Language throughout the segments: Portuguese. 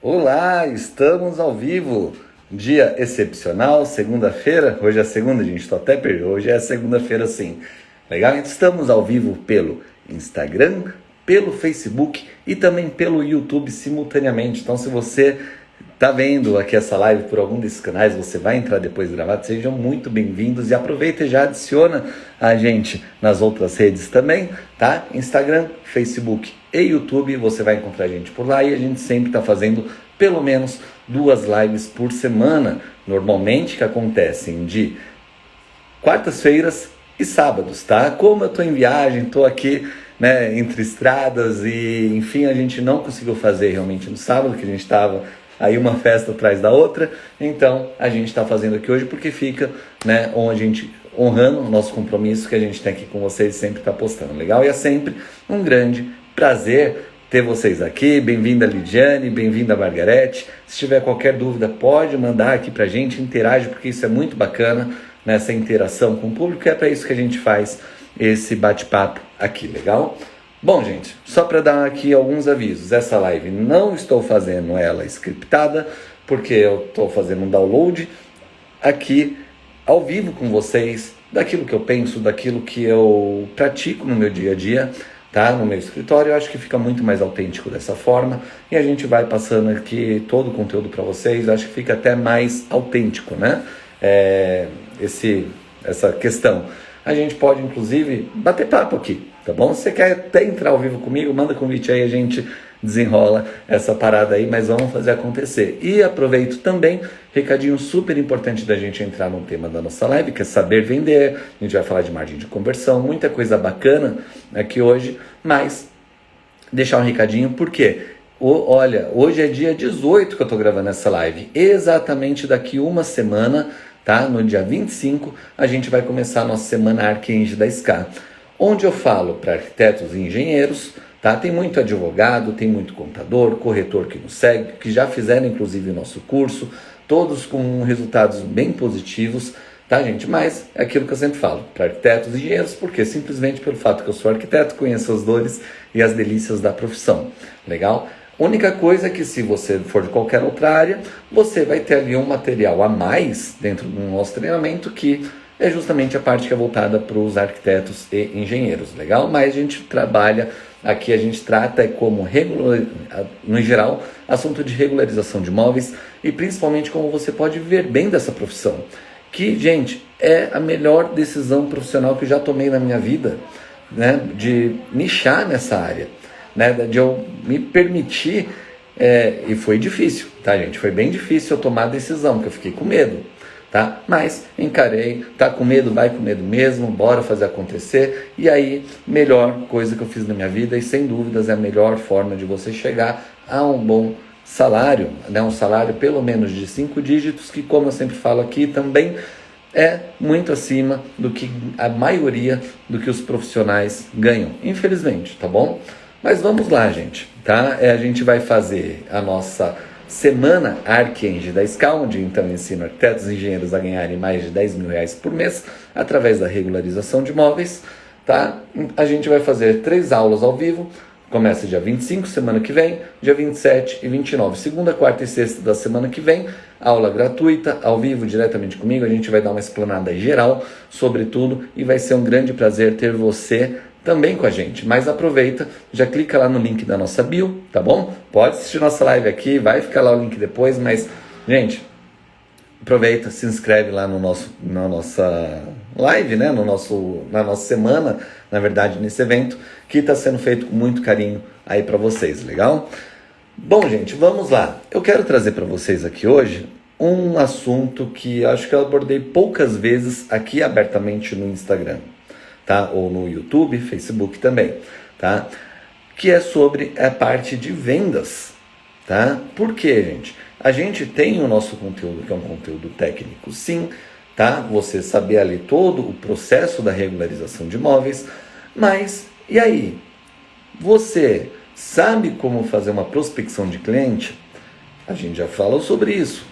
Olá, estamos ao vivo. Dia excepcional, segunda-feira. Hoje é segunda, gente, estou até perdido. Hoje é segunda-feira, sim. Legal? Então, estamos ao vivo pelo Instagram, pelo Facebook e também pelo YouTube simultaneamente. Então, se você está vendo aqui essa live por algum desses canais, você vai entrar depois gravado, sejam muito bem-vindos e aproveita e já adiciona a gente nas outras redes também, tá? Instagram, Facebook e YouTube, você vai encontrar a gente por lá e a gente sempre está fazendo pelo menos 2 lives por semana, normalmente que acontecem de quartas-feiras e sábados, tá? Como eu tô em viagem, tô aqui, né, entre estradas e, enfim, a gente não conseguiu fazer realmente no sábado, que a gente estava aí uma festa atrás da outra, então a gente está fazendo aqui hoje porque fica, né, a gente honrando o nosso compromisso que a gente tem aqui com vocês, sempre está postando, legal? E é sempre um grande prazer ter vocês aqui. Bem-vinda Lidiane, bem-vinda Margarete. Se tiver qualquer dúvida, pode mandar aqui pra gente, interage, porque isso é muito bacana, nessa interação com o público, e é para isso que a gente faz esse bate-papo aqui, legal? Bom, gente, só para dar aqui alguns avisos, essa live não estou fazendo ela scriptada, porque eu estou fazendo um download aqui ao vivo com vocês, daquilo que eu penso, daquilo que eu pratico no meu dia a dia, tá? No meu escritório. Eu acho que fica muito mais autêntico dessa forma, e a gente vai passando aqui todo o conteúdo para vocês. Eu acho que fica até mais autêntico, né? Essa questão. A gente pode, inclusive, bater papo aqui, tá bom? Se você quer até entrar ao vivo comigo, manda convite aí, a gente desenrola essa parada aí, mas vamos fazer acontecer. E aproveito também, recadinho super importante da gente entrar no tema da nossa live, que é saber vender. A gente vai falar de margem de conversão, muita coisa bacana aqui hoje, mas deixar um recadinho, porque olha, hoje é dia 18 que eu tô gravando essa live, exatamente daqui uma semana, tá? No dia 25, a gente vai começar a nossa semana Archange da SCA, onde eu falo para arquitetos e engenheiros, tá? Tem muito advogado, tem muito contador, corretor que nos segue, que já fizeram inclusive o nosso curso, todos com resultados bem positivos, tá, gente? Mas é aquilo que eu sempre falo, para arquitetos e engenheiros, porque simplesmente pelo fato que eu sou arquiteto, conheço as dores e as delícias da profissão, legal? Única coisa é que se você for de qualquer outra área, você vai ter ali um material a mais dentro do nosso treinamento, que é justamente a parte que é voltada para os arquitetos e engenheiros, legal? Mas a gente trabalha, aqui a gente trata como, no geral, assunto de regularização de imóveis e principalmente como você pode viver bem dessa profissão. Que, gente, é a melhor decisão profissional que eu já tomei na minha vida, né? De nichar nessa área, né? De eu me permitir, e foi difícil, tá, gente? Foi bem difícil eu tomar a decisão, porque eu fiquei com medo, tá? Mas encarei, tá com medo, vai com medo mesmo, bora fazer acontecer. E aí, melhor coisa que eu fiz na minha vida, e sem dúvidas é a melhor forma de você chegar a um bom salário, né? Um salário pelo menos de 5 dígitos, que, como eu sempre falo aqui, também é muito acima do que a maioria do que os profissionais ganham, infelizmente, tá bom? Mas vamos lá, gente, tá? A gente vai fazer a nossa semana Archange da SCA, onde então eu ensino arquitetos e engenheiros a ganharem mais de 10 mil reais por mês através da regularização de imóveis, tá? A gente vai fazer 3 aulas ao vivo. Começa dia 25, semana que vem, dia 27 e 29, segunda, quarta e sexta da semana que vem, aula gratuita, ao vivo, diretamente comigo. A gente vai dar uma explanada geral sobre tudo e vai ser um grande prazer ter você também com a gente. Mas aproveita, já clica lá no link da nossa bio, tá bom? Pode assistir nossa live aqui, vai ficar lá o link depois, mas, gente, aproveita, se inscreve lá na nossa live, né? Na nossa semana, na verdade, nesse evento, que está sendo feito com muito carinho aí para vocês, legal? Bom, gente, vamos lá. Eu quero trazer para vocês aqui hoje um assunto que acho que eu abordei poucas vezes aqui abertamente no Instagram, tá? Ou no YouTube, Facebook também, tá? Que é sobre a parte de vendas, tá? Por quê, gente? A gente tem o nosso conteúdo, que é um conteúdo técnico, sim, tá? Você saber ali todo o processo da regularização de imóveis, mas e aí? Você sabe como fazer uma prospecção de cliente? A gente já falou sobre isso.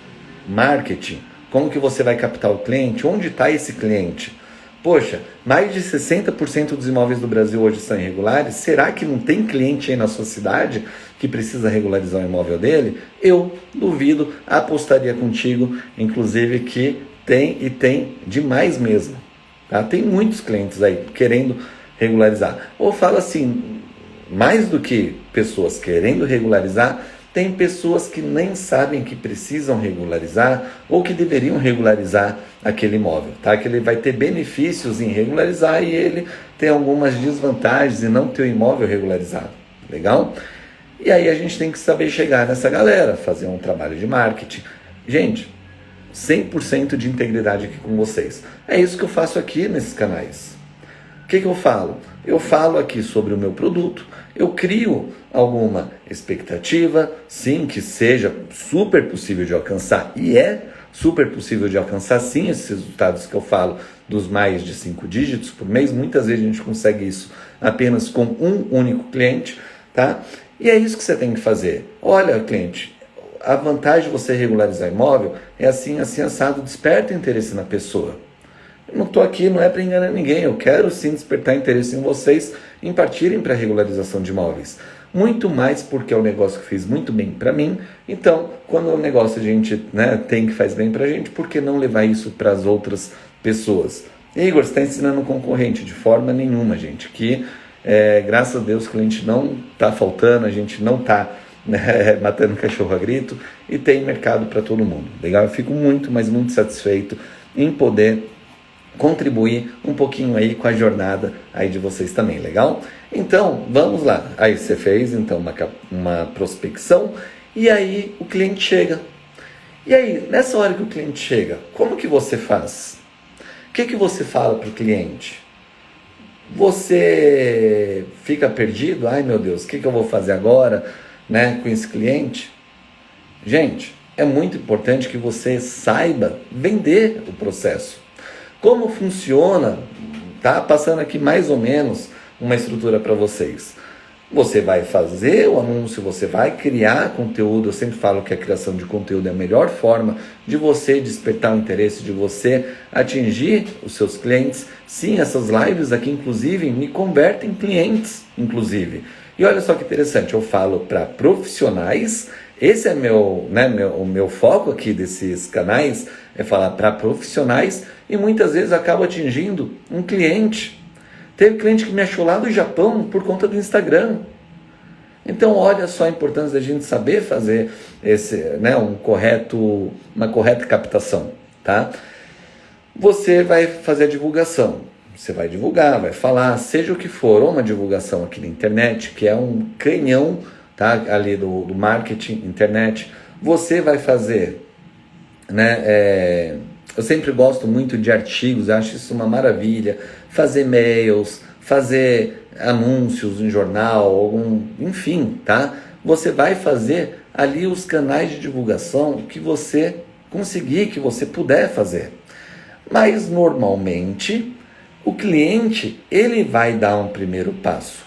Marketing, como que você vai captar o cliente? Onde está esse cliente? Poxa, mais de 60% dos imóveis do Brasil hoje são irregulares. Será que não tem cliente aí na sua cidade que precisa regularizar o imóvel dele? Eu duvido, apostaria contigo, inclusive, que tem e tem demais mesmo. Tá? Tem muitos clientes aí querendo regularizar. Ou fala assim, mais do que pessoas querendo regularizar, tem pessoas que nem sabem que precisam regularizar ou que deveriam regularizar aquele imóvel, tá? Que ele vai ter benefícios em regularizar e ele tem algumas desvantagens em não ter o imóvel regularizado, legal? E aí a gente tem que saber chegar nessa galera, fazer um trabalho de marketing. Gente, 100% de integridade aqui com vocês. É isso que eu faço aqui nesses canais. O que eu falo? Eu falo aqui sobre o meu produto, eu crio alguma expectativa, sim, que seja super possível de alcançar, e é super possível de alcançar, sim, esses resultados que eu falo dos mais de 5 dígitos por mês. Muitas vezes a gente consegue isso apenas com um único cliente, tá? E é isso que você tem que fazer. Olha, cliente, a vantagem de você regularizar imóvel é assim, assim, assado, desperta interesse na pessoa. Eu não estou aqui, não é para enganar ninguém, eu quero sim despertar interesse em vocês em partirem para a regularização de imóveis. Muito mais porque é um negócio que fez muito bem para mim, então quando o negócio a gente tem que faz bem para a gente, por que não levar isso para as outras pessoas? Igor, você está ensinando um concorrente? De forma nenhuma, gente, que graças a Deus o cliente não está faltando, a gente não está matando cachorro a grito e tem mercado para todo mundo, legal? Eu fico muito, mas muito satisfeito em poder contribuir um pouquinho aí com a jornada aí de vocês também, legal? Então, vamos lá. Aí você fez então uma prospecção e aí o cliente chega. E aí, nessa hora que o cliente chega, como que você faz? O que você fala para o cliente? Você fica perdido? Ai meu Deus, o que eu vou fazer agora, com esse cliente? Gente, é muito importante que você saiba vender o processo. Como funciona, tá? Passando aqui mais ou menos uma estrutura para vocês. Você vai fazer o anúncio, você vai criar conteúdo. Eu sempre falo que a criação de conteúdo é a melhor forma de você despertar o interesse, de você atingir os seus clientes. Sim, essas lives aqui, inclusive, me convertem em clientes, inclusive. E olha só que interessante, eu falo para profissionais. Esse é o meu foco aqui desses canais, é falar para profissionais e muitas vezes acabo atingindo um cliente. Teve cliente que me achou lá do Japão por conta do Instagram. Então olha só a importância da gente saber fazer uma correta captação, tá? Você vai fazer a divulgação. Você vai divulgar, vai falar, seja o que for, ou uma divulgação aqui na internet, que é um canhão, tá? Ali do marketing, internet. Você vai fazer, eu sempre gosto muito de artigos, acho isso uma maravilha. Fazer mails, fazer anúncios em jornal, enfim, tá? Você vai fazer ali os canais de divulgação que você conseguir, que você puder fazer. Mas normalmente o cliente, ele vai dar um primeiro passo.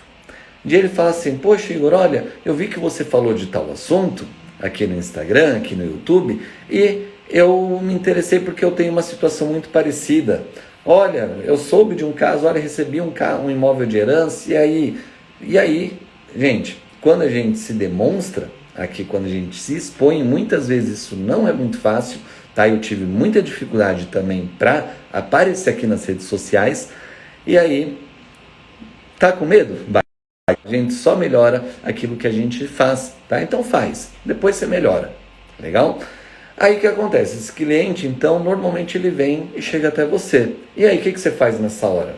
De ele fala assim, poxa Igor, olha, eu vi que você falou de tal assunto aqui no Instagram, aqui no YouTube, e eu me interessei porque eu tenho uma situação muito parecida. Olha, eu soube de um caso, olha, recebi um imóvel de herança, e aí, gente, quando a gente se demonstra, aqui quando a gente se expõe, muitas vezes isso não é muito fácil, tá? Eu tive muita dificuldade também para aparecer aqui nas redes sociais, e aí, tá com medo? Vai. A gente só melhora aquilo que a gente faz, tá? Então faz, depois você melhora, legal? Aí o que acontece? Esse cliente, então, normalmente ele vem e chega até você. E aí, o que você faz nessa hora?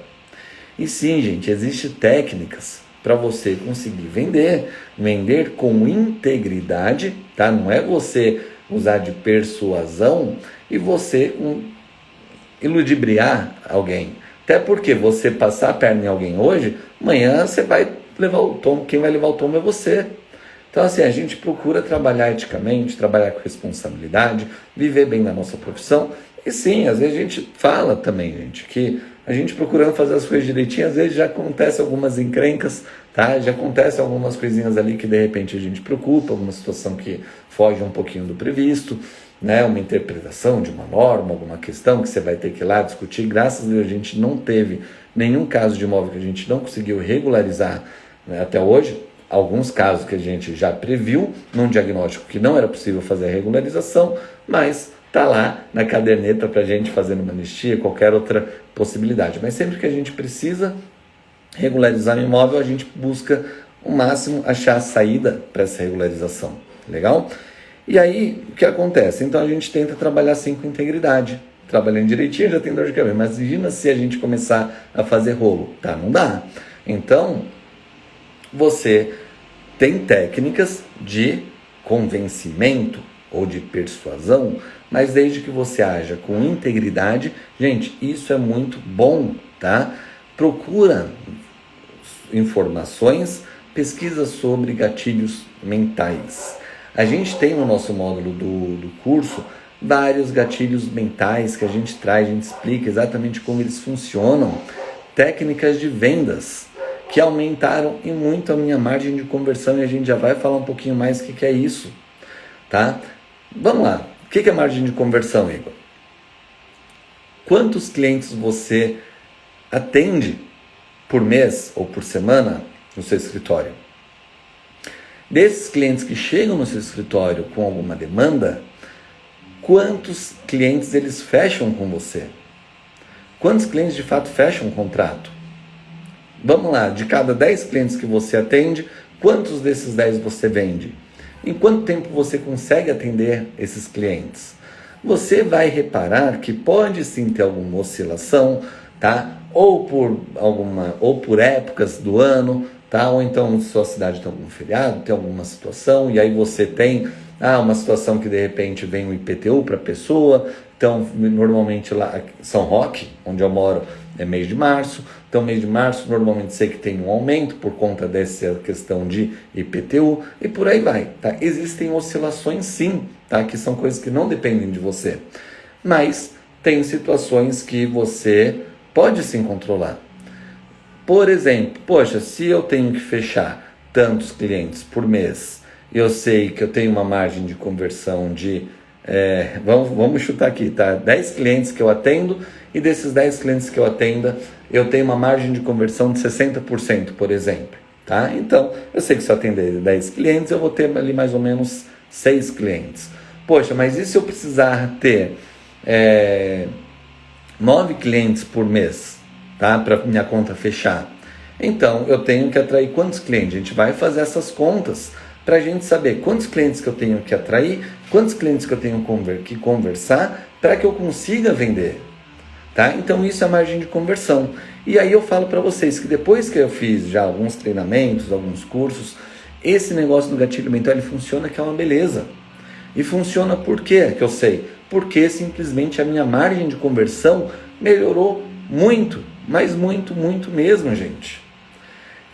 E sim, gente, existem técnicas para você conseguir vender com integridade, tá? Não é você usar de persuasão e você iludibriar alguém. Até porque você passar a perna em alguém hoje, amanhã você vai levar o tombo, quem vai levar o tombo é você. Então assim, a gente procura trabalhar eticamente, trabalhar com responsabilidade, viver bem na nossa profissão. E sim, às vezes a gente fala também, gente, que a gente procurando fazer as coisas direitinho, às vezes já acontece algumas encrencas, tá? Já acontecem algumas coisinhas ali que de repente a gente preocupa, alguma situação que foge um pouquinho do previsto, né? Uma interpretação de uma norma, alguma questão que você vai ter que ir lá discutir. Graças a Deus a gente não teve nenhum caso de imóvel que a gente não conseguiu regularizar, né, até hoje. Alguns casos que a gente já previu num diagnóstico que não era possível fazer a regularização, mas está lá na caderneta para a gente fazer uma anistia, qualquer outra possibilidade. Mas sempre que a gente precisa regularizar um imóvel, a gente busca o máximo achar a saída para essa regularização. Legal? E aí, o que acontece? Então a gente tenta trabalhar assim com integridade. Trabalhando direitinho já tem dor de cabeça, mas imagina se a gente começar a fazer rolo. Tá? Não dá. Então, você tem técnicas de convencimento ou de persuasão, mas desde que você haja com integridade, gente, isso é muito bom, tá? Procura informações, pesquisa sobre gatilhos mentais. A gente tem no nosso módulo do curso vários gatilhos mentais que a gente traz, a gente explica exatamente como eles funcionam, técnicas de vendas que aumentaram e muito a minha margem de conversão, e a gente já vai falar um pouquinho mais o que é isso, tá? Vamos lá, o que é margem de conversão, Igor? Quantos clientes você atende por mês ou por semana no seu escritório? Desses clientes que chegam no seu escritório com alguma demanda, quantos clientes eles fecham com você? Quantos clientes de fato fecham um contrato? Vamos lá, de cada 10 clientes que você atende, quantos desses 10 você vende? Em quanto tempo você consegue atender esses clientes? Você vai reparar que pode sim ter alguma oscilação, tá? Ou por épocas do ano, tá? Ou então sua cidade tem algum feriado, tem alguma situação, e aí você tem uma situação que de repente vem um IPTU para a pessoa. Então, normalmente lá São Roque, onde eu moro, é mês de março. Então, mês de março, normalmente sei que tem um aumento por conta dessa questão de IPTU e por aí vai, tá? Existem oscilações sim, tá? Que são coisas que não dependem de você. Mas tem situações que você pode sim controlar. Por exemplo, poxa, se eu tenho que fechar tantos clientes por mês, eu sei que eu tenho uma margem de conversão de, vamos chutar aqui, tá? 10 clientes que eu atendo, e desses 10 clientes que eu atenda, eu tenho uma margem de conversão de 60%, por exemplo, tá? Então, eu sei que se eu atender 10 clientes, eu vou ter ali mais ou menos 6 clientes. Poxa, mas e se eu precisar ter 9 clientes por mês, tá? Para minha conta fechar? Então, eu tenho que atrair quantos clientes? A gente vai fazer essas contas para a gente saber quantos clientes que eu tenho que atrair, quantos clientes que eu tenho que conversar para que eu consiga vender. Tá? Então isso é a margem de conversão. E aí eu falo para vocês que depois que eu fiz já alguns treinamentos, alguns cursos, esse negócio do gatilho mental ele funciona, que é uma beleza. E funciona por quê que eu sei? Porque simplesmente a minha margem de conversão melhorou muito, mas muito, muito mesmo, gente.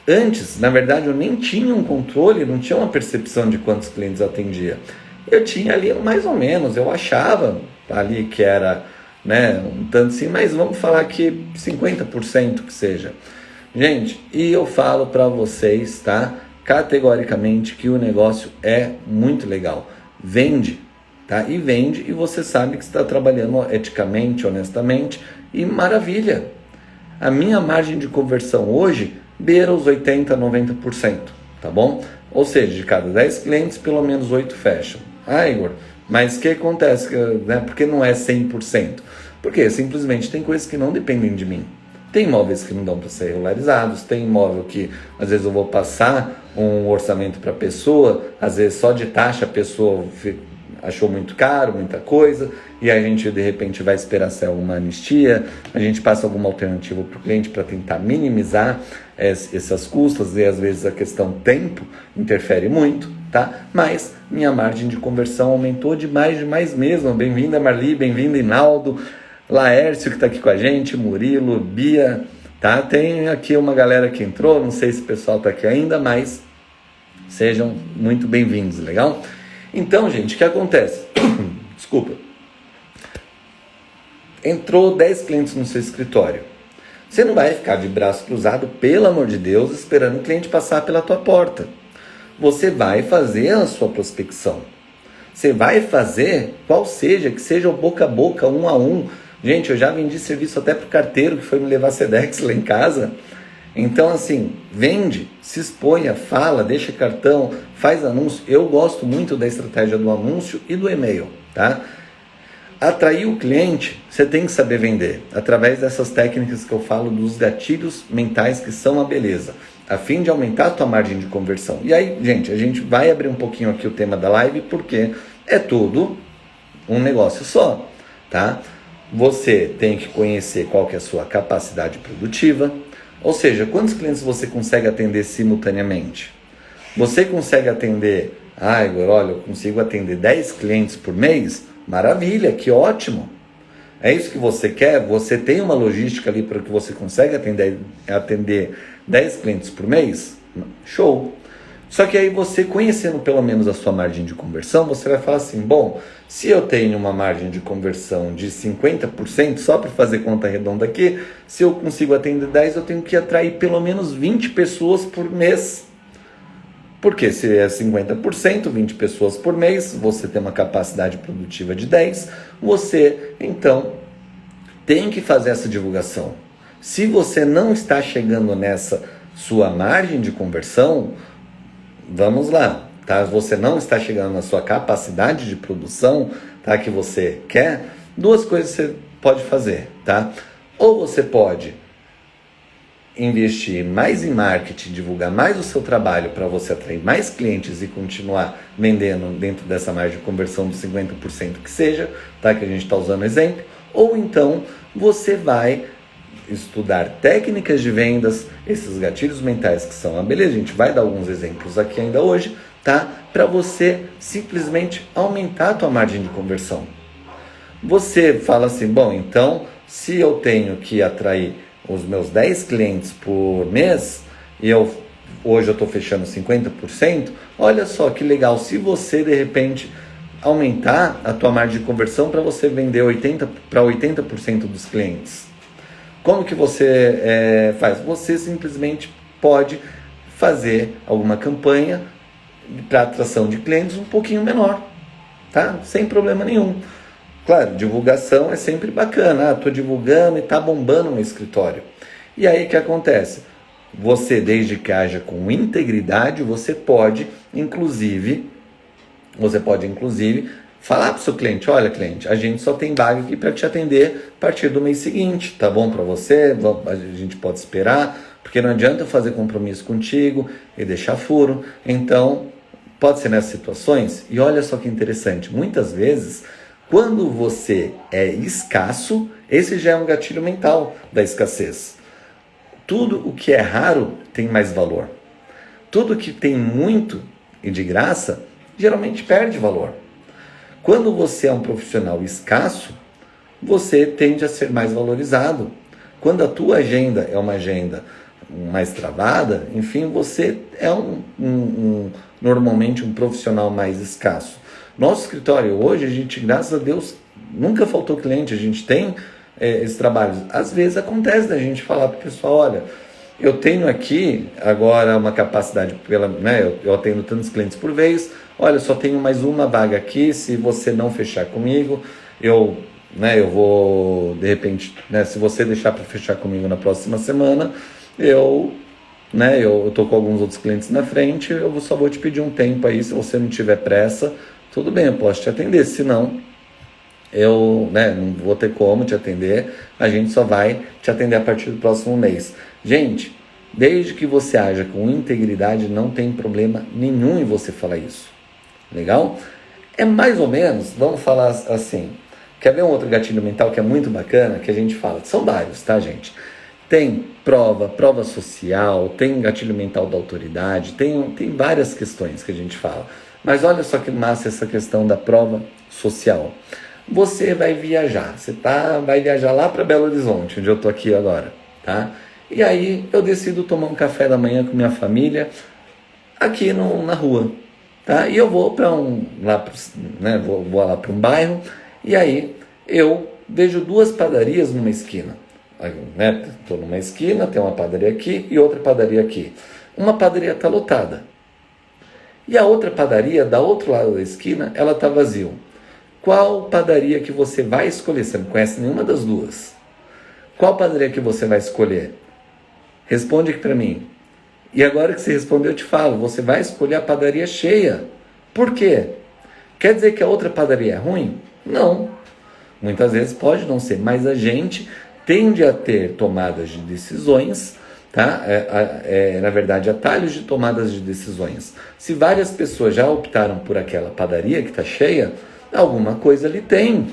Antes, na verdade, eu nem tinha um controle, não tinha uma percepção de quantos clientes eu atendia. Eu tinha ali mais ou menos, eu achava ali que era, né, um tanto assim, mas vamos falar que 50% que seja. Gente, e eu falo para vocês, tá, categoricamente, que o negócio é muito legal. Vende, tá? E vende, e você sabe que está trabalhando eticamente, honestamente, e maravilha. A minha margem de conversão hoje beira os 80%, 90%, tá bom? Ou seja, de cada 10 clientes, pelo menos 8 fecham. Igor, mas o que acontece? Né? Por que não é 100%? Porque simplesmente tem coisas que não dependem de mim. Tem imóveis que não dão para ser regularizados, tem imóvel que às vezes eu vou passar um orçamento para a pessoa, às vezes só de taxa a pessoa achou muito caro, muita coisa, e a gente de repente vai esperar ser uma anistia, a gente passa alguma alternativa para o cliente para tentar minimizar essas custas, e às vezes a questão tempo interfere muito, tá? Mas minha margem de conversão aumentou demais mesmo. Bem-vinda Marli, bem-vinda Inaldo, Laércio que está aqui com a gente, Murilo, Bia, tá? Tem aqui uma galera que entrou, não sei se o pessoal está aqui ainda, mas sejam muito bem-vindos, legal? Então, gente, o que acontece? Desculpa. Entrou 10 clientes no seu escritório. Você não vai ficar de braço cruzado, pelo amor de Deus, esperando o cliente passar pela tua porta. Você vai fazer a sua prospecção. Você vai fazer que seja o boca a boca, um a um. Gente, eu já vendi serviço até para o carteiro que foi me levar Sedex lá em casa. Então, assim, vende, se exponha, fala, deixa cartão, faz anúncio. Eu gosto muito da estratégia do anúncio e do e-mail, tá? Atrair o cliente, você tem que saber vender, através dessas técnicas que eu falo dos gatilhos mentais que são a beleza, a fim de aumentar a tua margem de conversão. E aí, gente, a gente vai abrir um pouquinho aqui o tema da live, porque é tudo um negócio só, tá? Você tem que conhecer qual que é a sua capacidade produtiva, ou seja, quantos clientes você consegue atender simultaneamente? Você consegue atender, Igor, olha, eu consigo atender 10 clientes por mês? Maravilha, que ótimo! É isso que você quer? Você tem uma logística ali para que você consiga atender 10 clientes por mês? Show! Só que aí você, conhecendo pelo menos a sua margem de conversão, você vai falar assim, bom, se eu tenho uma margem de conversão de 50%, só para fazer conta redonda aqui, se eu consigo atender 10, eu tenho que atrair pelo menos 20 pessoas por mês. Porque se é 50%, 20 pessoas por mês, você tem uma capacidade produtiva de 10, você, então, tem que fazer essa divulgação. Se você não está chegando nessa sua margem de conversão, vamos lá, tá? Você não está chegando na sua capacidade de produção, tá? Que você quer, duas coisas você pode fazer, tá? Ou você pode investir mais em marketing, divulgar mais o seu trabalho para você atrair mais clientes e continuar vendendo dentro dessa margem de conversão de 50% que seja, tá? Que a gente está usando exemplo. Ou então você vai estudar técnicas de vendas, esses gatilhos mentais que são a beleza, a gente vai dar alguns exemplos aqui ainda hoje, tá? Para você simplesmente aumentar a tua margem de conversão. Você fala assim, bom, então se eu tenho que atrair os meus 10 clientes por mês e hoje eu estou fechando 50%, olha só que legal, se você de repente aumentar a tua margem de conversão para você vender 80% dos clientes. Como que você faz? Você simplesmente pode fazer alguma campanha para atração de clientes um pouquinho menor, tá? Sem problema nenhum. Claro, divulgação é sempre bacana. Estou divulgando e está bombando no escritório. E aí o que acontece? Você, desde que haja com integridade, você pode inclusive falar para o seu cliente, olha cliente, a gente só tem vaga aqui para te atender a partir do mês seguinte, tá bom para você? A gente pode esperar, porque não adianta eu fazer compromisso contigo e deixar furo. Então, pode ser nessas situações. E olha só que interessante, muitas vezes, quando você é escasso, esse já é um gatilho mental da escassez. Tudo o que é raro tem mais valor. Tudo que tem muito e de graça, geralmente perde valor. Quando você é um profissional escasso, você tende a ser mais valorizado. Quando a tua agenda é uma agenda mais travada, enfim, você é normalmente um profissional mais escasso. Nosso escritório hoje, a gente, graças a Deus, nunca faltou cliente, a gente tem esses trabalhos. Às vezes acontece da gente falar para o pessoal, olha, eu tenho aqui agora uma capacidade, eu atendo tantos clientes por vez, olha, só tenho mais uma vaga aqui, se você não fechar comigo, eu vou, de repente, se você deixar para fechar comigo na próxima semana, eu estou com alguns outros clientes na frente, eu só vou te pedir um tempo aí, se você não tiver pressa, tudo bem, eu posso te atender, senão eu não vou ter como te atender, a gente só vai te atender a partir do próximo mês. Gente, desde que você haja com integridade, não tem problema nenhum em você falar isso. Legal? É mais ou menos, vamos falar assim, quer ver um outro gatilho mental que é muito bacana, que a gente fala, são vários, tá gente? Tem prova social, tem gatilho mental da autoridade, tem várias questões que a gente fala. Mas olha só que massa essa questão da prova social. Você vai viajar, vai viajar lá para Belo Horizonte, onde eu tô aqui agora, tá? E aí eu decido tomar um café da manhã com minha família aqui na rua, tá? E eu vou vou lá para um bairro e aí eu vejo duas padarias numa esquina. né? Estou numa esquina, tem uma padaria aqui e outra padaria aqui. Uma padaria está lotada. E a outra padaria, da outro lado da esquina, ela está vazia. Qual padaria que você vai escolher? Você não conhece nenhuma das duas. Qual padaria que você vai escolher? Responde aqui para mim. E agora que você respondeu, eu te falo. Você vai escolher a padaria cheia. Por quê? Quer dizer que a outra padaria é ruim? Não. Muitas vezes pode não ser, mas a gente tende a ter tomadas de decisões, tá? Na verdade, atalhos de tomadas de decisões. Se várias pessoas já optaram por aquela padaria que está cheia, alguma coisa ali tem.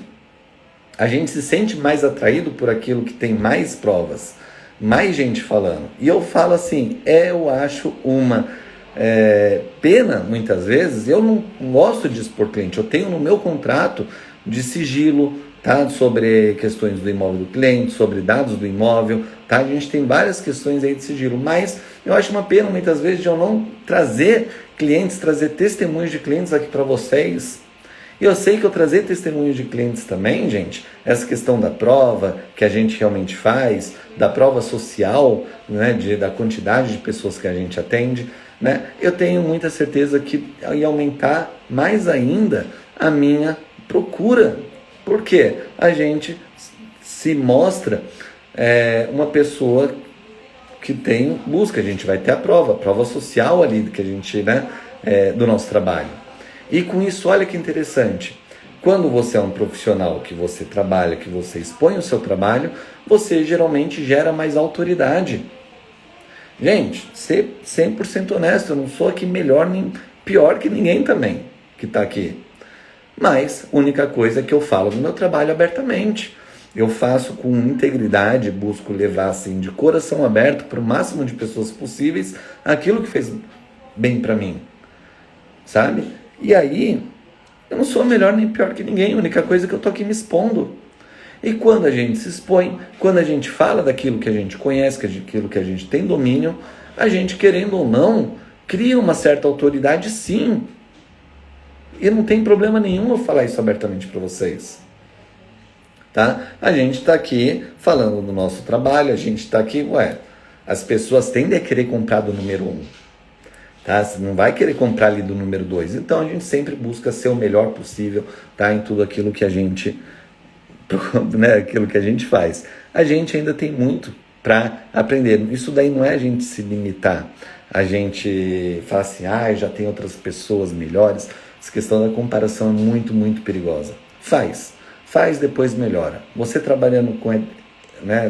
A gente se sente mais atraído por aquilo que tem mais provas, mais gente falando. E eu falo assim, eu acho uma pena, muitas vezes, eu não gosto de expor cliente, eu tenho no meu contrato de sigilo, tá? Sobre questões do imóvel do cliente, sobre dados do imóvel, tá? A gente tem várias questões aí de sigilo, mas eu acho uma pena, muitas vezes, de eu não trazer clientes, trazer testemunhos de clientes aqui para vocês. E eu sei que eu trazer testemunhos de clientes também, gente, essa questão da prova que a gente realmente faz, da prova social, né, da quantidade de pessoas que a gente atende, né, eu tenho muita certeza que ia aumentar mais ainda a minha procura. Por quê? A gente se mostra uma pessoa que tem busca, a gente vai ter a prova social ali que a gente, né, do nosso trabalho. E com isso, olha que interessante, quando você é um profissional, que você trabalha, que você expõe o seu trabalho, você geralmente gera mais autoridade. Gente, ser 100% honesto, eu não sou aqui melhor nem pior que ninguém também que está aqui. Mas a única coisa é que eu falo do meu trabalho abertamente. Eu faço com integridade, busco levar assim de coração aberto para o máximo de pessoas possíveis aquilo que fez bem para mim, sabe? E aí, eu não sou melhor nem pior que ninguém, a única coisa é que eu estou aqui me expondo. E quando a gente se expõe, quando a gente fala daquilo que a gente conhece, daquilo que a gente tem domínio, a gente, querendo ou não, cria uma certa autoridade, sim. E não tem problema nenhum eu falar isso abertamente para vocês. Tá? A gente está aqui falando do nosso trabalho, a gente está aqui, as pessoas tendem a querer comprar do número 1. Tá? Você não vai querer comprar ali do número 2. Então a gente sempre busca ser o melhor possível, tá? Em tudo aquilo que a gente, né, aquilo que a gente faz. A gente ainda tem muito para aprender. Isso daí não é a gente se limitar. A gente fala assim, já tem outras pessoas melhores. Essa questão da comparação é muito, muito perigosa. Faz, depois melhora. Você trabalhando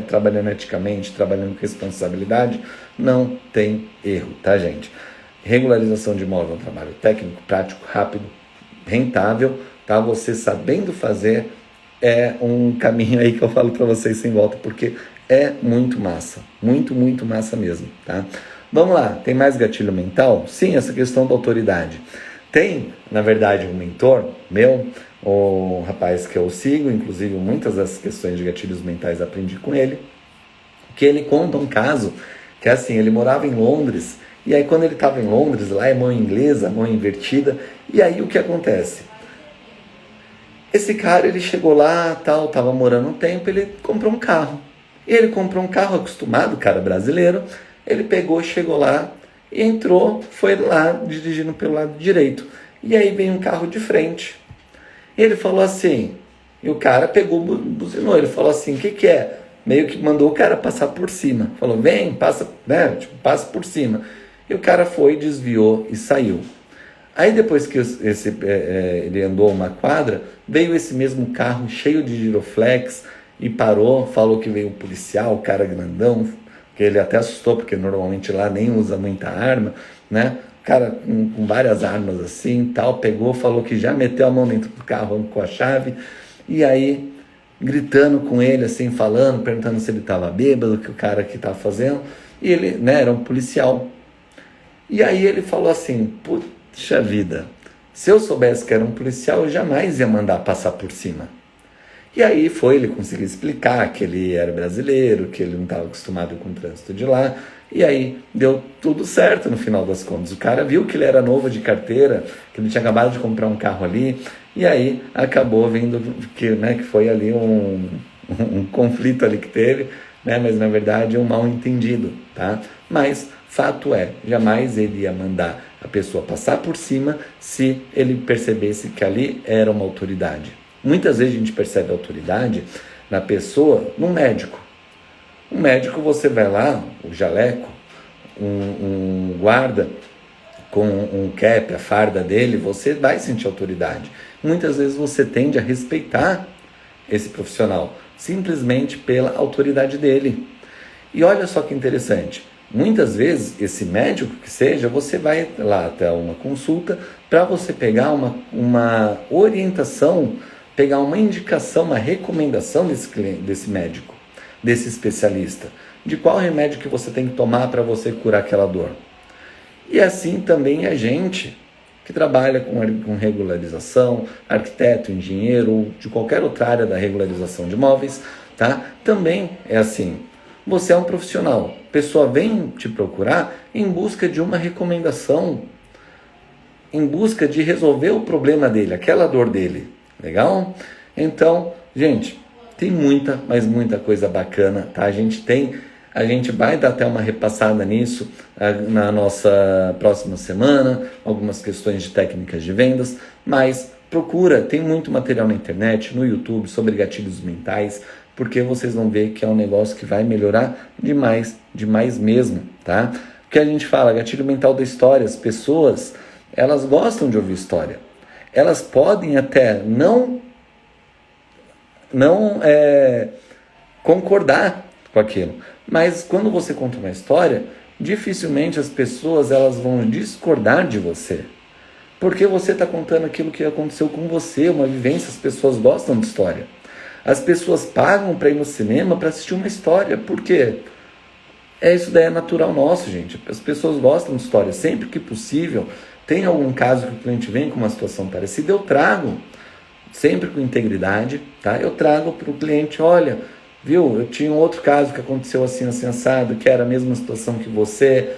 trabalhando eticamente, trabalhando com responsabilidade, não tem erro, tá, gente? Regularização de imóvel é um trabalho técnico, prático, rápido, rentável, tá? Você sabendo fazer é um caminho aí que eu falo para vocês sem volta, porque é muito massa, muito, muito massa mesmo, tá? Vamos lá, tem mais gatilho mental? Sim, essa questão da autoridade. Tem, na verdade, um mentor meu, o rapaz que eu sigo, inclusive muitas das questões de gatilhos mentais aprendi com ele, que ele conta um caso que assim, ele morava em Londres. E aí quando ele estava em Londres, lá é mão inglesa, mão invertida, e aí o que acontece? Esse cara, ele chegou lá, estava morando um tempo, ele comprou um carro. E ele comprou um carro acostumado, cara brasileiro, ele pegou, chegou lá, e entrou, foi lá, dirigindo pelo lado direito. E aí veio um carro de frente. E ele falou assim, e o cara pegou, buzinou, ele falou assim, o que é? Meio que mandou o cara passar por cima. Falou, vem, passa, né, passa por cima. E o cara foi, desviou e saiu. Aí depois que ele andou uma quadra, veio esse mesmo carro cheio de giroflex e parou, falou que veio um policial, o cara grandão, que ele até assustou, porque normalmente lá nem usa muita arma, né? O cara com várias armas assim, tal, pegou, falou que já meteu a mão dentro do carro com a chave, e aí gritando com ele, assim, falando, perguntando se ele estava bêbado, o que o cara que estava fazendo, e ele, né, era um policial. E aí ele falou assim, puxa vida, se eu soubesse que era um policial, eu jamais ia mandar passar por cima. E aí ele conseguiu explicar que ele era brasileiro, que ele não estava acostumado com o trânsito de lá, e aí deu tudo certo no final das contas. O cara viu que ele era novo de carteira, que ele tinha acabado de comprar um carro ali, e aí acabou vendo que foi ali um conflito ali que teve, né? Mas na verdade é um mal entendido, tá? Mas fato é, jamais ele ia mandar a pessoa passar por cima se ele percebesse que ali era uma autoridade. Muitas vezes a gente percebe a autoridade na pessoa, num médico. Um médico, você vai lá, o jaleco, um guarda com um cap, a farda dele, você vai sentir autoridade. Muitas vezes você tende a respeitar esse profissional, simplesmente pela autoridade dele. E olha só que interessante, muitas vezes esse médico que seja, você vai lá até uma consulta para você pegar uma orientação, pegar uma indicação, uma recomendação desse médico, desse especialista, de qual remédio que você tem que tomar para você curar aquela dor. E assim também a gente que trabalha com regularização, arquiteto, engenheiro ou de qualquer outra área da regularização de imóveis, tá? Também é assim. Você é um profissional, a pessoa vem te procurar em busca de uma recomendação, em busca de resolver o problema dele, aquela dor dele, legal? Então, gente, tem muita, mas muita coisa bacana, tá? A gente vai dar até uma repassada nisso na nossa próxima semana, algumas questões de técnicas de vendas, mas procura, tem muito material na internet, no YouTube, sobre gatilhos mentais, porque vocês vão ver que é um negócio que vai melhorar demais, demais mesmo, tá? O que a gente fala, gatilho mental da história, as pessoas, elas gostam de ouvir história. Elas podem até não concordar com aquilo, mas quando você conta uma história, dificilmente as pessoas elas vão discordar de você, porque você está contando aquilo que aconteceu com você, uma vivência. As pessoas gostam de história. As pessoas pagam para ir no cinema para assistir uma história, por quê? Isso daí é natural nosso, gente. As pessoas gostam de história. Sempre que possível, tem algum caso que o cliente vem com uma situação parecida, eu trago, sempre com integridade, tá? Eu trago para o cliente, olha, viu, eu tinha um outro caso que aconteceu assim, assim, assado, que era a mesma situação que você,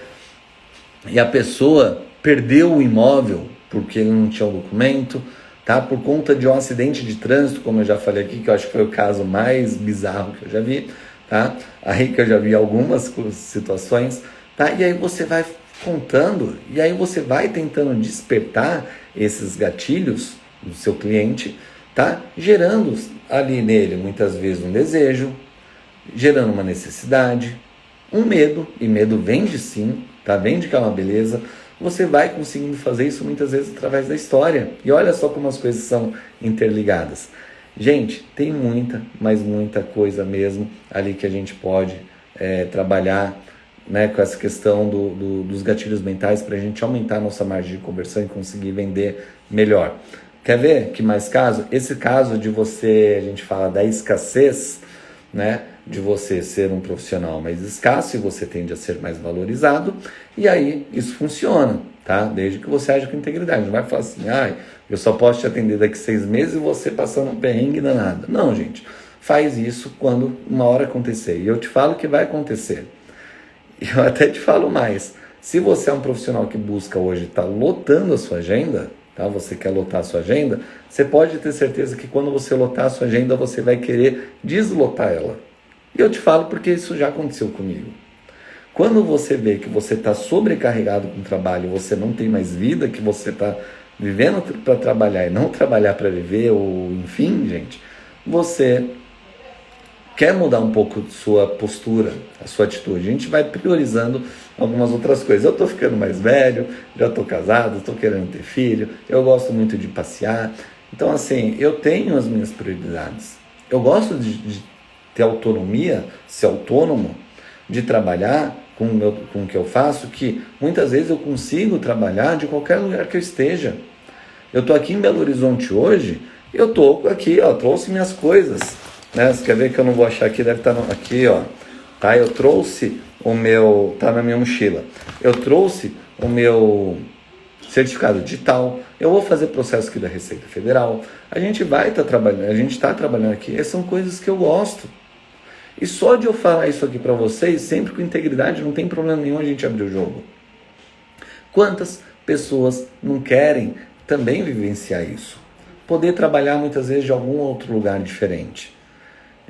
e a pessoa perdeu o imóvel porque ele não tinha o documento, tá? Por conta de um acidente de trânsito, como eu já falei aqui, que eu acho que foi o caso mais bizarro que eu já vi, tá? Aí que eu já vi algumas situações, tá? E aí você vai contando, e aí você vai tentando despertar esses gatilhos do seu cliente, tá? Gerando ali nele, muitas vezes, um desejo, gerando uma necessidade, um medo, e medo vende sim, tá? Vende que é uma beleza. Você vai conseguindo fazer isso muitas vezes através da história. E olha só como as coisas são interligadas. Gente, tem muita, mas muita coisa mesmo ali que a gente pode trabalhar, né, com essa questão dos gatilhos mentais para a gente aumentar a nossa margem de conversão e conseguir vender melhor. Quer ver que mais caso? Esse caso de você, a gente fala da escassez, né, de você ser um profissional mais escasso e você tende a ser mais valorizado, e aí isso funciona, tá? Desde que você age com integridade. Não vai falar assim, eu só posso te atender daqui 6 meses e você passando um perrengue danado. Não, gente, faz isso quando uma hora acontecer, e eu te falo que vai acontecer. E eu até te falo mais, se você é um profissional que busca hoje estar lotando a sua agenda, tá? Você quer lotar a sua agenda, você pode ter certeza que quando você lotar a sua agenda, você vai querer deslotar ela. E eu te falo porque isso já aconteceu comigo. Quando você vê que você está sobrecarregado com o trabalho, você não tem mais vida, que você está vivendo para trabalhar e não trabalhar para viver, ou enfim, gente, você quer mudar um pouco sua postura, a sua atitude. A gente vai priorizando algumas outras coisas. Eu estou ficando mais velho, já estou casado, estou querendo ter filho, eu gosto muito de passear. Então, assim, eu tenho as minhas prioridades. Eu gosto de ter autonomia, ser autônomo, de trabalhar com o que eu faço, que muitas vezes eu consigo trabalhar de qualquer lugar que eu esteja. Eu estou aqui em Belo Horizonte hoje, eu estou aqui, ó, trouxe minhas coisas, né? Você quer ver que eu não vou achar aqui, deve estar aqui, ó, tá? Eu trouxe o meu, tá na minha mochila, eu trouxe o meu certificado digital, eu vou fazer processo aqui da Receita Federal, a gente vai estar trabalhando, a gente está trabalhando aqui, essas são coisas que eu gosto. E só de eu falar isso aqui para vocês, sempre com integridade, não tem problema nenhum a gente abrir o jogo. Quantas pessoas não querem também vivenciar isso? Poder trabalhar muitas vezes de algum outro lugar diferente.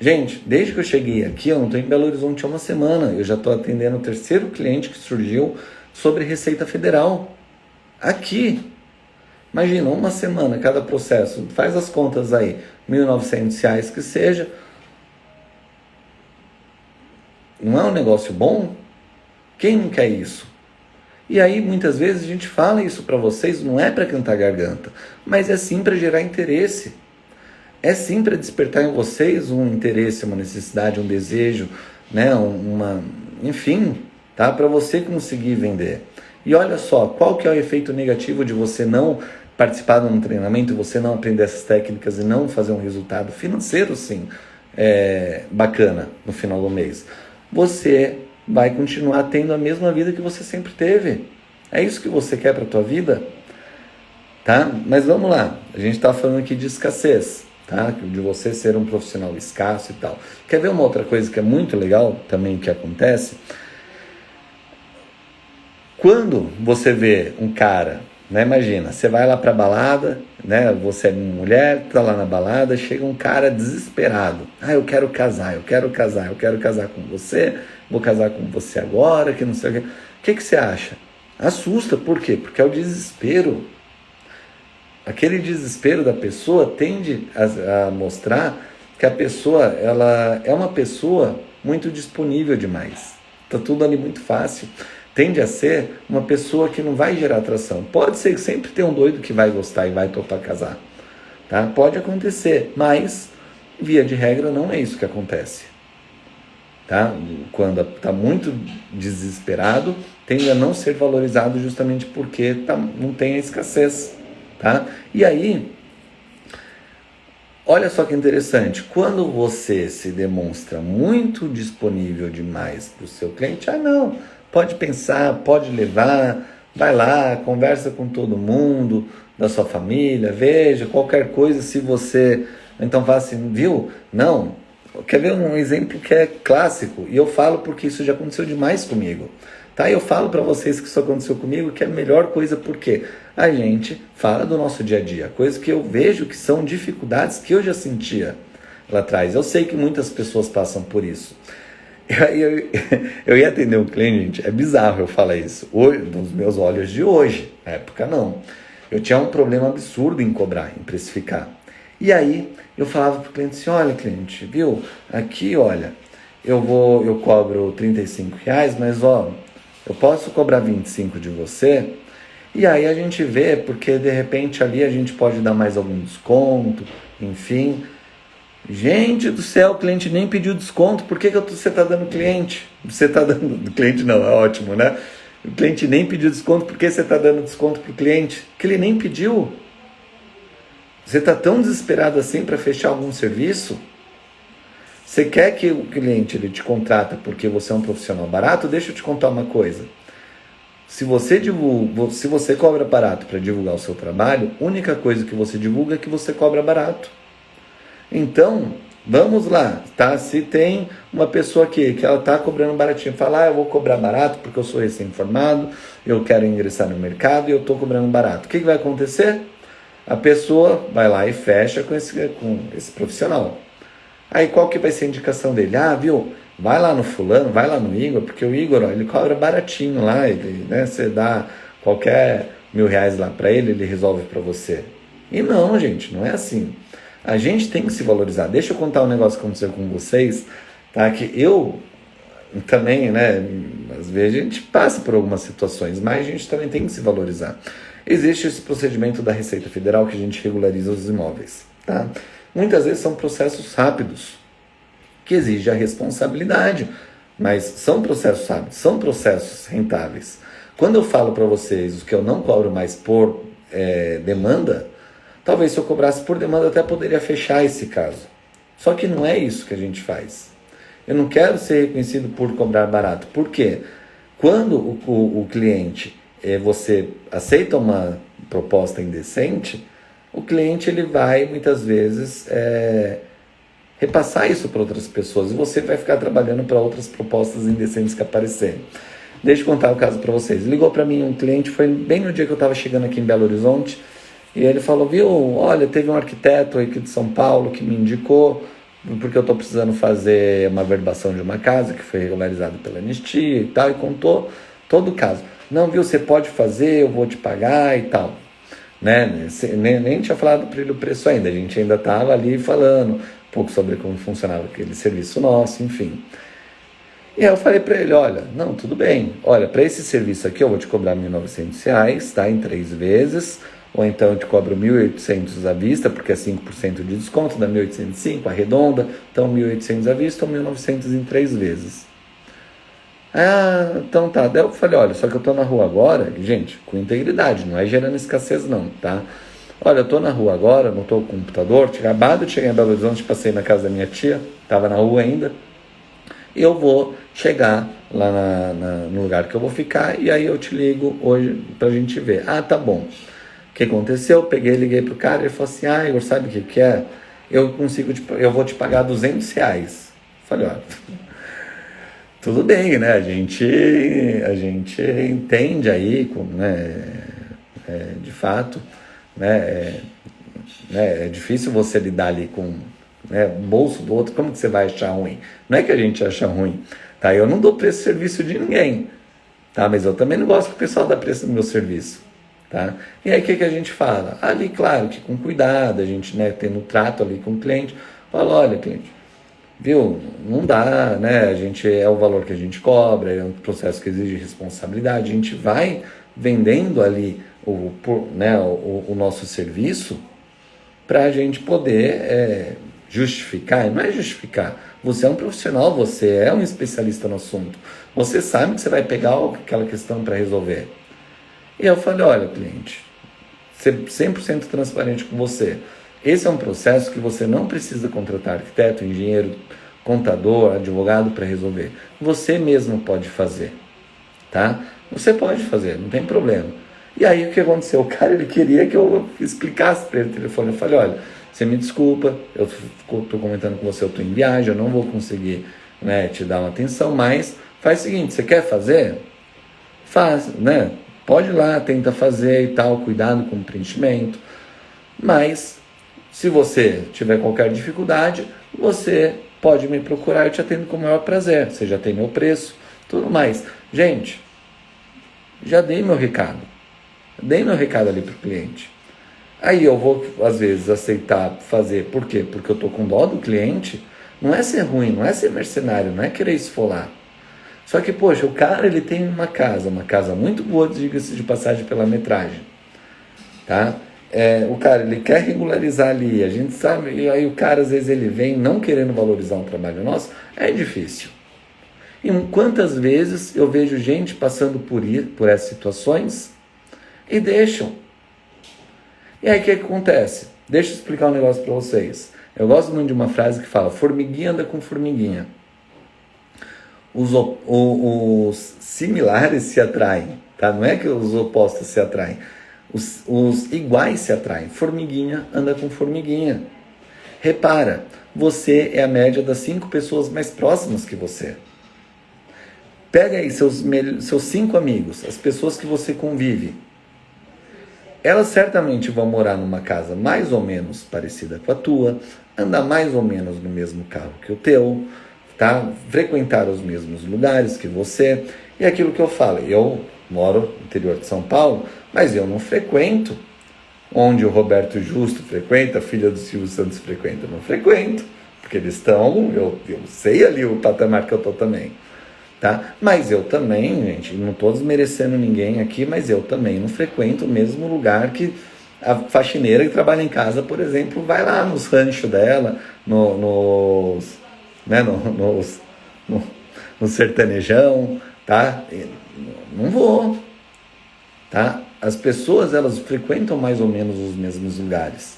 Gente, desde que eu cheguei aqui, eu não estou em Belo Horizonte há uma semana, eu já estou atendendo o terceiro cliente que surgiu sobre Receita Federal. Aqui. Imagina, uma semana cada processo, faz as contas aí, R$ 1.900 que seja. Não é um negócio bom? Quem não quer isso? E aí, muitas vezes, a gente fala isso para vocês, não é para cantar garganta, mas é sim para gerar interesse. É sim para despertar em vocês um interesse, uma necessidade, um desejo, né? Enfim, tá? Para você conseguir vender. E olha só, qual que é o efeito negativo de você não participar de um treinamento, você não aprender essas técnicas e não fazer um resultado financeiro, sim, bacana no final do mês? Você vai continuar tendo a mesma vida que você sempre teve. É isso que você quer para a tua vida? Tá? Mas vamos lá, a gente está falando aqui de escassez, tá? De você ser um profissional escasso e tal. Quer ver uma outra coisa que é muito legal também que acontece? Quando você vê um cara, né, imagina, você vai lá pra balada, né, você é mulher, tá lá na balada, chega um cara desesperado. Eu quero casar, eu quero casar, eu quero casar com você, vou casar com você agora, que não sei o quê. O que você acha? Assusta, por quê? Porque é o desespero. Aquele desespero da pessoa tende a mostrar que a pessoa, ela é uma pessoa muito disponível demais. Tá tudo ali muito fácil. Tende a ser uma pessoa que não vai gerar atração. Pode ser que sempre tenha um doido que vai gostar e vai topar casar. Tá? Pode acontecer, mas via de regra não é isso que acontece. Tá? Quando está muito desesperado, tende a não ser valorizado justamente porque não tem a escassez. Tá? E aí, olha só que interessante, quando você se demonstra muito disponível demais para o seu cliente, não, pode pensar, pode levar, vai lá, conversa com todo mundo da sua família, veja qualquer coisa, se você, então fala assim, viu? Não, quer ver um exemplo que é clássico, e eu falo porque isso já aconteceu demais comigo. Tá? Eu falo para vocês que isso aconteceu comigo, que é a melhor coisa, porque a gente fala do nosso dia a dia, coisas que eu vejo que são dificuldades que eu já sentia lá atrás. Eu sei que muitas pessoas passam por isso. Eu ia atender um cliente, gente, é bizarro eu falar isso, hoje, nos meus olhos de hoje, na época não. Eu tinha um problema absurdo em cobrar, em precificar. E aí eu falava para o cliente assim, olha cliente, viu, aqui olha, eu cobro R$ 35, mas ó, eu posso cobrar 25 de você? E aí a gente vê, porque de repente ali a gente pode dar mais algum desconto, enfim. Gente do céu, o cliente nem pediu desconto, por que você está dando cliente? Você está dando, cliente não, é ótimo, né? O cliente nem pediu desconto, por que você está dando desconto para o cliente? Que ele nem pediu. Você está tão desesperado assim para fechar algum serviço? Você quer que o cliente ele te contrata porque você é um profissional barato? Deixa eu te contar uma coisa. Se você cobra barato para divulgar o seu trabalho, a única coisa que você divulga é que você cobra barato. Então, vamos lá, tá? Se tem uma pessoa aqui que ela está cobrando baratinho, fala, eu vou cobrar barato porque eu sou recém-formado, eu quero ingressar no mercado e eu estou cobrando barato. O que vai acontecer? A pessoa vai lá e fecha com esse profissional. Aí qual que vai ser a indicação dele? Viu? Vai lá no fulano, vai lá no Igor, porque o Igor, ele cobra baratinho lá, você dá qualquer R$ 1.000 lá para ele resolve para você. E não, gente, não é assim. A gente tem que se valorizar. Deixa eu contar um negócio que aconteceu com vocês, tá? Que eu também, né, às vezes a gente passa por algumas situações, mas a gente também tem que se valorizar. Existe esse procedimento da Receita Federal que a gente regulariza os imóveis, tá? Muitas vezes são processos rápidos, que exigem a responsabilidade, mas são processos rápidos, são processos rentáveis. Quando eu falo para vocês o que eu não cobro mais por demanda, talvez se eu cobrasse por demanda até poderia fechar esse caso. Só que não é isso que a gente faz. Eu não quero ser reconhecido por cobrar barato. Por quê? Quando o cliente, você aceita uma proposta indecente, o cliente ele vai muitas vezes repassar isso para outras pessoas e você vai ficar trabalhando para outras propostas indecentes que aparecerem. Deixa eu contar o caso para vocês. Ligou para mim um cliente, foi bem no dia que eu estava chegando aqui em Belo Horizonte, e ele falou, viu, olha, teve um arquiteto aqui de São Paulo que me indicou porque eu estou precisando fazer uma averbação de uma casa que foi regularizada pela Anistia e tal, e contou todo o caso. Não, viu, você pode fazer, eu vou te pagar e tal. Né? Nem tinha falado para ele o preço ainda, a gente ainda estava ali falando um pouco sobre como funcionava aquele serviço nosso, enfim. E aí eu falei para ele, olha, não, tudo bem, olha, para esse serviço aqui eu vou te cobrar R$1.900, tá, em 3 vezes, ou então eu te cobro 1.800 à vista, porque é 5% de desconto, dá 1.805, arredonda, então 1.800 à vista ou 1.900 em 3 vezes. Ah, então tá. Daí eu falei, olha, só que eu tô na rua agora, gente, com integridade, não é gerando escassez não, tá? Olha, eu tô na rua agora, não tô com o computador, acabado de chegar em Belo Horizonte, passei na casa da minha tia, tava na rua ainda, e eu vou chegar lá no lugar que eu vou ficar, e aí eu te ligo hoje pra gente ver. Ah, tá bom. O que aconteceu? Peguei, liguei pro cara, ele falou assim, ah, Igor, sabe o que é? Eu vou te pagar R$200. Falei, olha... Tudo bem, né? A gente entende aí, né? De fato, né? É difícil você lidar ali com, né, o bolso do outro. Como que você vai achar ruim? Não é que a gente acha ruim, tá? Eu não dou preço de serviço de ninguém, tá? Mas eu também não gosto que o pessoal dá preço no meu serviço, tá? E aí o que a gente fala? Ali, claro, que com cuidado, a gente, né, tendo trato ali com o cliente, fala, olha, cliente, viu, não dá, né? A gente é o valor que a gente cobra, é um processo que exige responsabilidade. A gente vai vendendo ali o nosso serviço para a gente poder justificar. E não é justificar. Você é um profissional, você é um especialista no assunto. Você sabe que você vai pegar aquela questão para resolver. E eu falei, olha, cliente, ser 100% transparente com você. Esse é um processo que você não precisa contratar arquiteto, engenheiro, contador, advogado para resolver. Você mesmo pode fazer, tá? Você pode fazer, não tem problema. E aí o que aconteceu? O cara, ele queria que eu explicasse para ele no telefone. Eu falei, olha, você me desculpa, eu estou comentando com você, eu estou em viagem, eu não vou conseguir, né, te dar uma atenção, mas faz o seguinte, você quer fazer? Faz, né? Pode ir lá, tenta fazer e tal, cuidado com o preenchimento, mas... Se você tiver qualquer dificuldade, você pode me procurar, eu te atendo com o maior prazer. Você já tem meu preço, tudo mais. Gente, já dei meu recado. Dei meu recado ali para o cliente. Aí eu vou, às vezes, aceitar fazer. Por quê? Porque eu estou com dó do cliente. Não é ser ruim, não é ser mercenário, não é querer esfolar. Só que, poxa, o cara, ele tem uma casa muito boa, diga-se de passagem, pela metragem. Tá? O cara, ele quer regularizar ali, a gente sabe, e aí o cara, às vezes, ele vem não querendo valorizar um trabalho nosso, é difícil. E quantas vezes eu vejo gente passando por essas situações e deixam. E aí o que acontece? Deixa eu explicar um negócio para vocês. Eu gosto muito de uma frase que fala, formiguinha anda com formiguinha. Os similares se atraem, tá? Não é que os opostos se atraem. Os iguais se atraem. Formiguinha anda com formiguinha. Repara, você é a média das 5 pessoas mais próximas que você. Pega aí seus 5 amigos, as pessoas que você convive. Elas certamente vão morar numa casa mais ou menos parecida com a tua, andar mais ou menos no mesmo carro que o teu, tá? Frequentar os mesmos lugares que você. E aquilo que eu falo, eu moro no interior de São Paulo, mas eu não frequento onde o Roberto Justo frequenta, a filha do Silvio Santos frequenta. Eu não frequento, porque eles estão, eu sei ali o patamar que eu estou também. Tá? Mas eu também, gente, não estou desmerecendo ninguém aqui, mas eu também não frequento o mesmo lugar que a faxineira que trabalha em casa, por exemplo, vai lá nos ranchos dela, no sertanejão, tá? Não vou, tá? As pessoas, elas frequentam mais ou menos os mesmos lugares.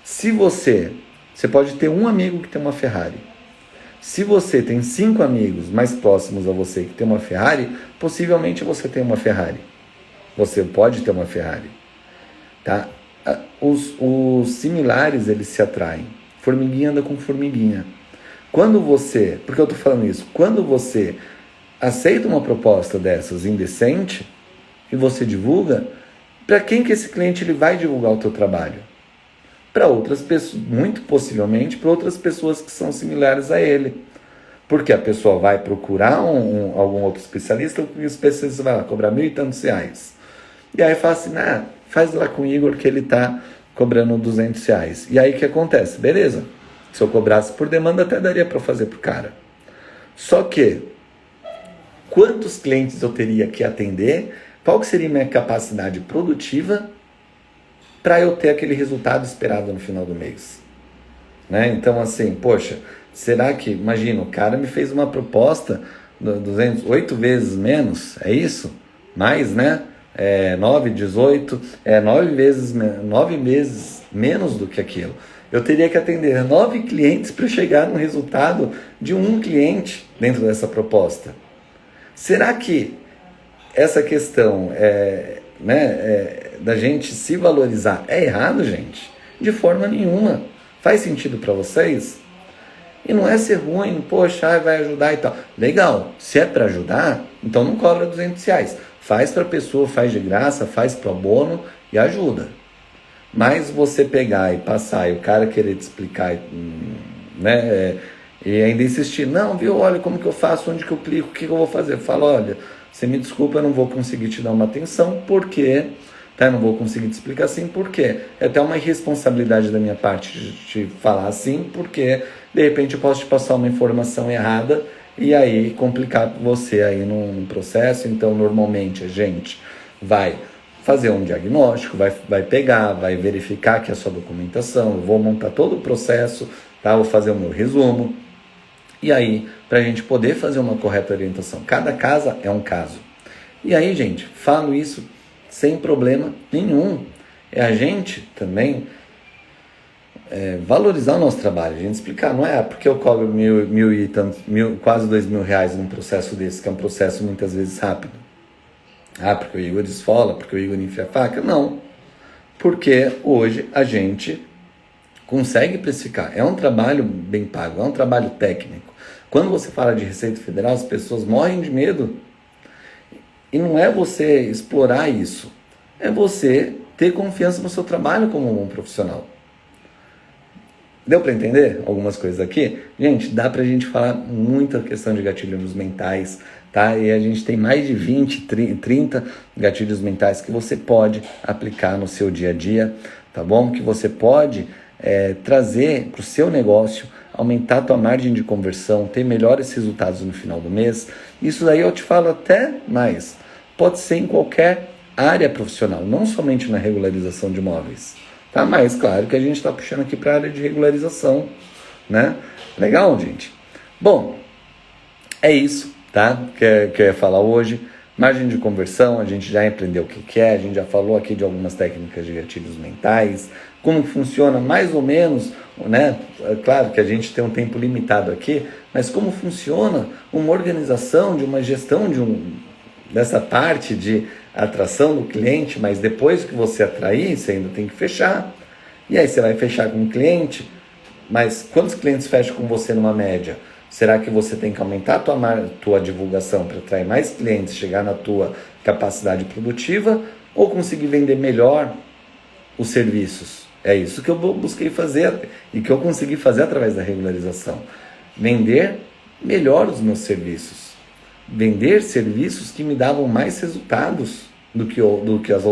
Se você pode ter um amigo que tem uma Ferrari. Se você tem 5 amigos mais próximos a você que tem uma Ferrari, possivelmente você tem uma Ferrari. Você pode ter uma Ferrari, tá? Os similares, eles se atraem. Formiguinha anda com formiguinha. Por que eu estou falando isso? Quando você aceita uma proposta dessas indecente e você divulga, para quem que esse cliente ele vai divulgar o teu trabalho? para outras pessoas, muito possivelmente para outras pessoas que são similares a ele. Porque a pessoa vai procurar algum outro especialista, o especialista vai lá cobrar R$ 1.000 e tantos. E aí fala assim, faz lá com o Igor que ele está cobrando R$ 200. E aí o que acontece? Beleza, se eu cobrasse por demanda até daria para fazer para o cara. Só que, quantos clientes eu teria que atender? Qual que seria minha capacidade produtiva para eu ter aquele resultado esperado no final do mês? Né? Então assim, poxa, será que, imagina, o cara me fez uma proposta, 8 vezes menos, é isso? Mais, né? 9, 18, 9 vezes menos do que aquilo. Eu teria que atender 9 clientes para chegar no resultado de um cliente dentro dessa proposta. Será que essa questão da gente se valorizar é errado, gente? De forma nenhuma. Faz sentido para vocês? E não é ser ruim, poxa, vai ajudar e tal. Legal, se é para ajudar, então não cobra R$ 200. Faz para a pessoa, faz de graça, faz pro bono e ajuda. Mas você pegar e passar e o cara querer te explicar, e ainda insistir, não, viu, olha como que eu faço, onde que eu clico, o que eu vou fazer? Eu falo, olha, você me desculpa, eu não vou conseguir te dar uma atenção, porque... Eu não vou conseguir te explicar assim, porque é até uma irresponsabilidade da minha parte de te falar assim, porque de repente eu posso te passar uma informação errada e aí complicar você aí num processo. Então normalmente a gente vai fazer um diagnóstico, vai pegar, vai verificar que é a sua documentação, eu vou montar todo o processo, tá? Vou fazer o meu resumo, e aí para a gente poder fazer uma correta orientação. Cada caso é um caso. E aí, gente, falo isso sem problema nenhum. É a gente também valorizar o nosso trabalho, a gente explicar, não é porque eu cobro quase R$ 2.000 num processo desse, que é um processo muitas vezes rápido. Porque o Igor esfola, porque o Igor enfia a faca. Não. Porque hoje a gente consegue precificar. É um trabalho bem pago, é um trabalho técnico. Quando você fala de Receita Federal, as pessoas morrem de medo. E não é você explorar isso, é você ter confiança no seu trabalho como um bom profissional. Deu para entender algumas coisas aqui? Gente, dá pra gente falar muita questão de gatilhos mentais, tá? E a gente tem mais de 20, 30 gatilhos mentais que você pode aplicar no seu dia a dia, tá bom? Que você pode trazer para o seu negócio, aumentar a tua margem de conversão, ter melhores resultados no final do mês. Isso daí eu te falo até mais. Pode ser em qualquer área profissional, não somente na regularização de imóveis. Tá? Mas claro que a gente está puxando aqui para a área de regularização, né? Legal, gente? Bom, é isso, tá? Que eu ia falar hoje. Margem de conversão, a gente já aprendeu o que é, a gente já falou aqui de algumas técnicas de gatilhos mentais, como funciona mais ou menos, né? É claro que a gente tem um tempo limitado aqui, mas como funciona uma organização, de uma gestão dessa parte de atração do cliente, mas depois que você atrair, você ainda tem que fechar. E aí você vai fechar com o cliente, mas quantos clientes fecham com você numa média? Será que você tem que aumentar a tua divulgação para atrair mais clientes, chegar na tua capacidade produtiva, ou conseguir vender melhor os serviços? É isso que eu busquei fazer e que eu consegui fazer através da regularização. Vender melhor os meus serviços. Vender serviços que me davam mais resultados do que as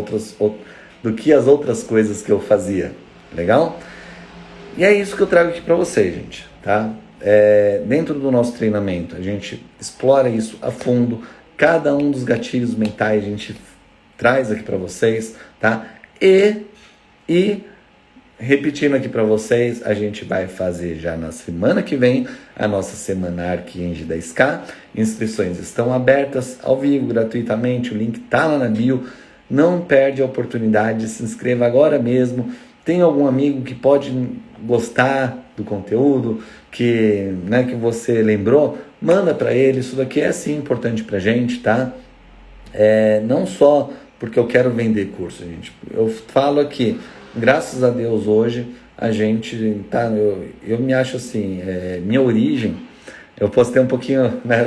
outras coisas que eu fazia. Legal? E é isso que eu trago aqui para vocês, gente, tá? Dentro do nosso treinamento, a gente explora isso a fundo. Cada um dos gatilhos mentais a gente traz aqui para vocês, tá? E repetindo aqui para vocês, a gente vai fazer já na semana que vem a nossa semana Arquienge 10K. Inscrições estão abertas ao vivo, gratuitamente. O link tá lá na bio. Não perde a oportunidade, se inscreva agora mesmo. Tem algum amigo que pode gostar do conteúdo, que você lembrou? Manda para ele. Isso daqui é sim importante pra gente, tá? Não só porque eu quero vender curso, gente. Eu falo aqui, graças a Deus hoje, a gente tá, eu me acho assim, minha origem, eu postei um pouquinho, né,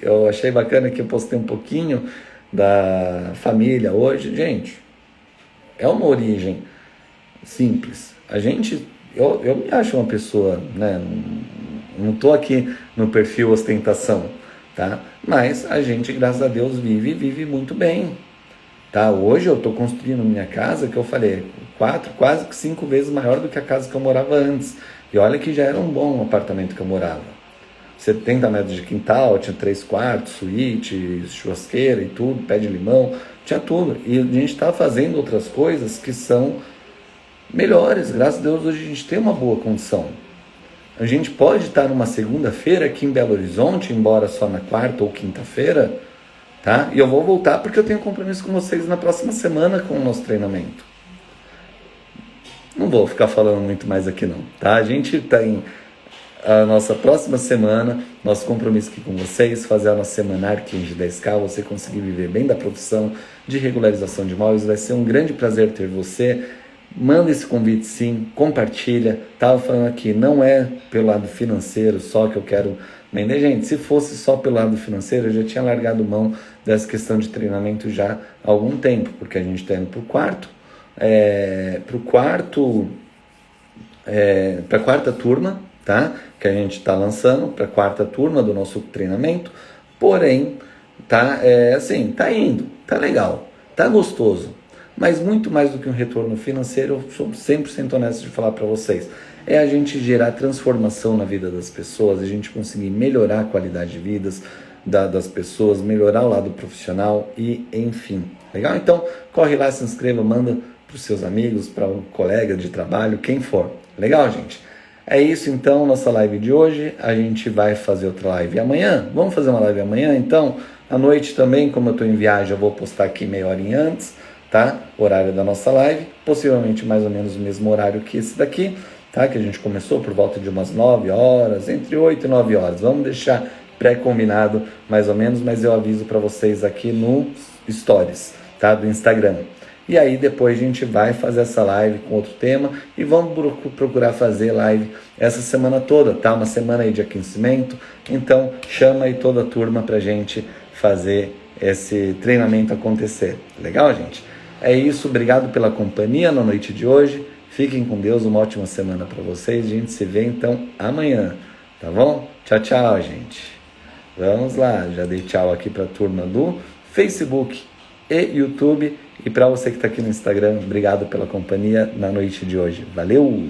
eu achei bacana que eu postei um pouquinho da família hoje, gente, é uma origem simples. Eu me acho uma pessoa, né? Não estou aqui no perfil ostentação, tá? Mas a gente, graças a Deus, vive muito bem, tá? Hoje eu estou construindo minha casa, que eu falei, 4, quase que 5 vezes maior do que a casa que eu morava antes. E olha que já era um bom apartamento que eu morava. 70 metros de quintal, tinha 3 quartos, suíte, churrasqueira e tudo, pé de limão, tinha tudo. E a gente está fazendo outras coisas que são melhores. Graças a Deus hoje a gente tem uma boa condição. A gente pode estar numa segunda-feira aqui em Belo Horizonte, embora só na quarta ou quinta-feira, tá? E eu vou voltar porque eu tenho compromisso com vocês na próxima semana com o nosso treinamento. Não vou ficar falando muito mais aqui não, tá? A gente tem a nossa próxima semana, nosso compromisso aqui com vocês, fazer a nossa semana Arquinhos de 10K, você conseguir viver bem da profissão de regularização de imóveis. Vai ser um grande prazer ter você. Manda esse convite sim, compartilha. Estava falando aqui, não é pelo lado financeiro só que eu quero vender. Gente, se fosse só pelo lado financeiro, eu já tinha largado mão dessa questão de treinamento já há algum tempo, porque a gente está indo para a quarta turma, tá? Que a gente está lançando, para a quarta turma do nosso treinamento. Porém, tá indo, tá legal, tá gostoso. Mas muito mais do que um retorno financeiro, eu sou 100% honesto de falar para vocês, é a gente gerar transformação na vida das pessoas, a gente conseguir melhorar a qualidade de vida das pessoas, melhorar o lado profissional e enfim. Legal? Então, corre lá, se inscreva, manda para os seus amigos, para um colega de trabalho, quem for. Legal, gente? É isso então, nossa live de hoje. A gente vai fazer outra live amanhã. Vamos fazer uma live amanhã, então? À noite também, como eu estou em viagem, eu vou postar aqui meia horinha antes, tá? Horário da nossa live, possivelmente mais ou menos o mesmo horário que esse daqui, tá? Que a gente começou por volta de umas 9 horas, entre 8 e 9 horas. Vamos deixar pré-combinado mais ou menos, mas eu aviso para vocês aqui no Stories, tá? Do Instagram. E aí depois a gente vai fazer essa live com outro tema e vamos procurar fazer live essa semana toda, tá? Uma semana aí de aquecimento. Então chama aí toda a turma pra gente fazer esse treinamento acontecer. Legal, gente? É isso, obrigado pela companhia na noite de hoje. Fiquem com Deus, uma ótima semana para vocês. A gente se vê então amanhã, tá bom? Tchau, tchau, gente. Vamos lá, já dei tchau aqui para a turma do Facebook e YouTube. E para você que está aqui no Instagram, obrigado pela companhia na noite de hoje. Valeu!